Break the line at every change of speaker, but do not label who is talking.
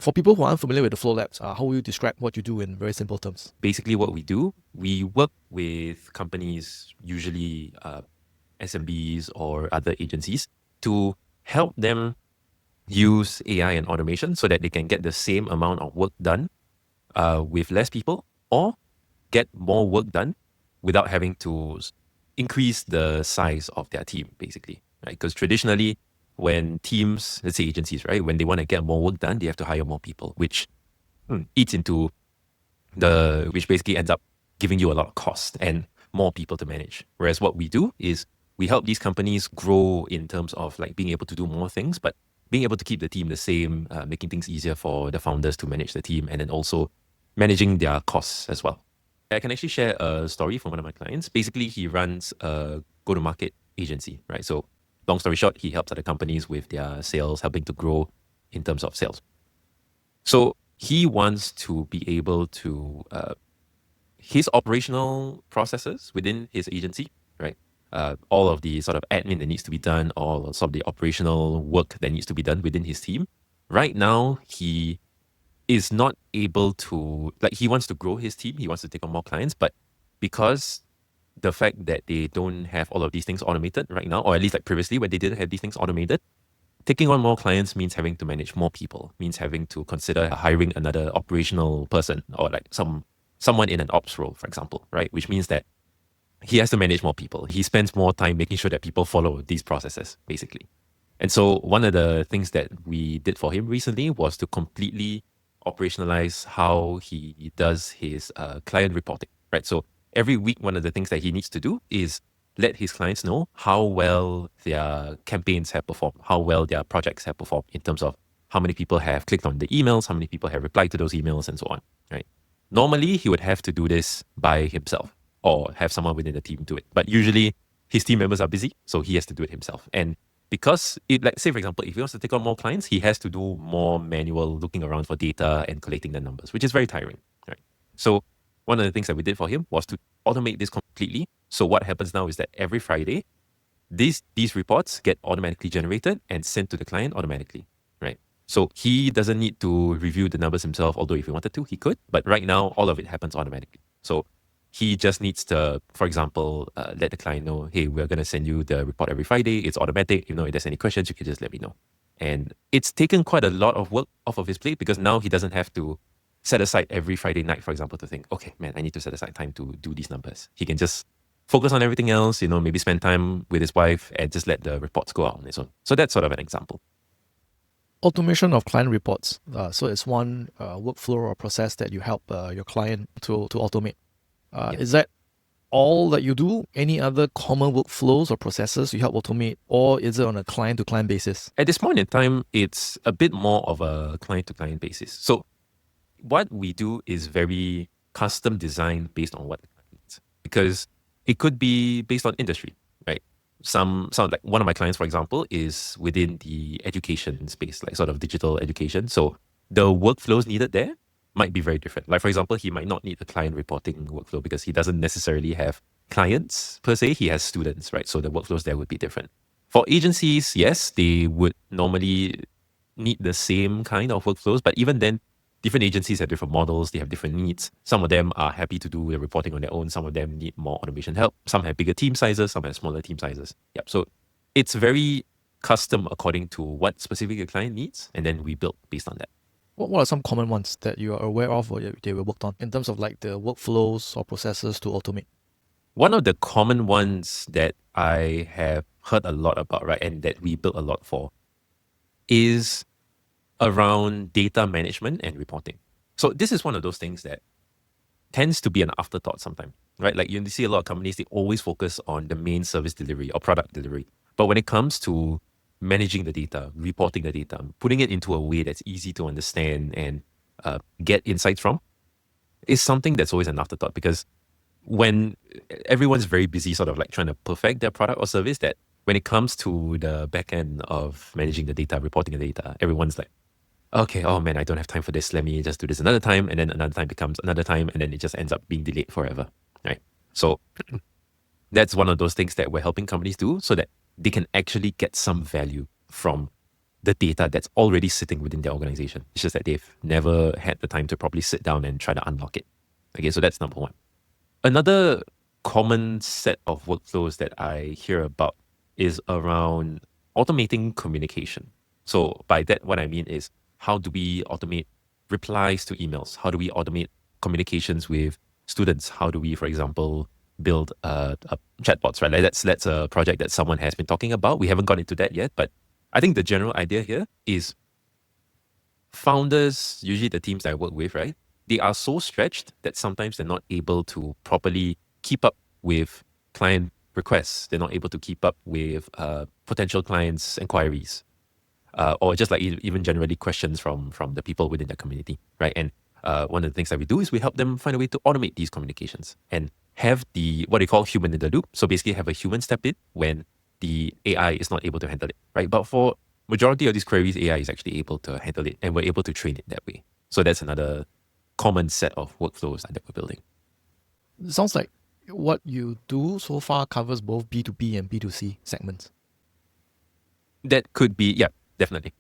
For people who are unfamiliar with the Flow Labs, how will you describe what you do in very simple terms?
Basically, what we do, we work with companies, usually SMBs or other agencies, to help them use AI and automation so that they can get the same amount of work done with less people, or get more work done without having to increase the size of their team, basically, right? Because traditionally, when teams, let's say agencies, right, when they want to get more work done, they have to hire more people, which eats into which basically ends up giving you a lot of cost and more people to manage. Whereas what we do is we help these companies grow in terms of like being able to do more things, but being able to keep the team the same, making things easier for the founders to manage the team, and then also managing their costs as well. I can actually share a story from one of my clients. Basically, he runs a go-to-market agency, right? So long story short, he helps other companies with their sales, helping to grow in terms of sales. So he wants to be able to, his operational processes within his agency, right? All of the sort of admin that needs to be done, all of the operational work that needs to be done within his team. Right now, he is not able to, like, he wants to grow his team, he wants to take on more clients, but because the fact that they don't have all of these things automated right now, or at least like previously when they didn't have these things automated, taking on more clients means having to manage more people, means having to consider hiring another operational person, or like someone in an ops role, for example, right? Which means that he has to manage more people. He spends more time making sure that people follow these processes, basically. And so one of the things that we did for him recently was to completely operationalize how he does his client reporting, right? So every week, one of the things that he needs to do is let his clients know how well their campaigns have performed, how well their projects have performed in terms of how many people have clicked on the emails, how many people have replied to those emails, and so on, right? Normally, he would have to do this by himself or have someone within the team do it. But usually, his team members are busy, so he has to do it himself. And because, like, say, for example, if he wants to take on more clients, he has to do more manual looking around for data and collecting the numbers, which is very tiring, right? So one of the things that we did for him was to automate this completely. So what happens now is that every Friday, these reports get automatically generated and sent to the client automatically, right? So he doesn't need to review the numbers himself, although if he wanted to, he could. But right now, all of it happens automatically. So he just needs to, for example, let the client know, hey, we're going to send you the report every Friday. It's automatic. If there's any questions, you can just let me know. And it's taken quite a lot of work off of his plate, because now he doesn't have to set aside every Friday night, for example, to think, okay, man, I need to set aside time to do these numbers. He can just focus on everything else, maybe spend time with his wife and just let the reports go out on its own. So that's sort of an example.
Automation of client reports. So it's one workflow or process that you help your client to automate. Is that all that you do? Any other common workflows or processes you help automate, or is it on a client-to-client basis?
At this point in time, it's a bit more of a client-to-client basis. So what we do is very custom designed based on what the client needs, because it could be based on industry, right? Some like one of my clients, for example, is within the education space, like sort of digital education. So the workflows needed there might be very different. Like, for example, he might not need a client reporting workflow because he doesn't necessarily have clients per se. He has students, right? So the workflows there would be different. For agencies, yes, they would normally need the same kind of workflows, but even then, different agencies have different models, they have different needs. Some of them are happy to do the reporting on their own. Some of them need more automation help. Some have bigger team sizes, some have smaller team sizes. Yep. So it's very custom according to what specific your client needs, and then we build based on that.
What are some common ones that you are aware of or they were worked on in terms of like the workflows or processes to automate?
One of the common ones that I have heard a lot about, right, and that we built a lot for, is around data management and reporting. So this is one of those things that tends to be an afterthought sometimes, right? Like you see a lot of companies, they always focus on the main service delivery or product delivery. But when it comes to managing the data, reporting the data, putting it into a way that's easy to understand and get insights from, is something that's always an afterthought, because when everyone's very busy sort of like trying to perfect their product or service, that when it comes to the back end of managing the data, reporting the data, everyone's like, okay, oh man, I don't have time for this. Let me just do this another time. And then another time becomes another time. And then it just ends up being delayed forever, right? So that's one of those things that we're helping companies do so that they can actually get some value from the data that's already sitting within their organization. It's just that they've never had the time to properly sit down and try to unlock it. Okay, so that's number one. Another common set of workflows that I hear about is around automating communication. So by that, what I mean is, how do we automate replies to emails? How do we automate communications with students? How do we, for example, build a chatbots, right? Like that's a project that someone has been talking about. We haven't got into that yet, but I think the general idea here is founders, usually the teams that I work with, right? They are so stretched that sometimes they're not able to properly keep up with client requests. They're not able to keep up with potential clients' inquiries, or just like even generally questions from the people within the community, right? And one of the things that we do is we help them find a way to automate these communications and have the what they call human in the loop. So basically have a human step in when the AI is not able to handle it, right? But for majority of these queries, AI is actually able to handle it, and we're able to train it that way. So that's another common set of workflows that we're building.
It sounds like what you do so far covers both B2B and B2C segments.
That could be, yeah, definitely.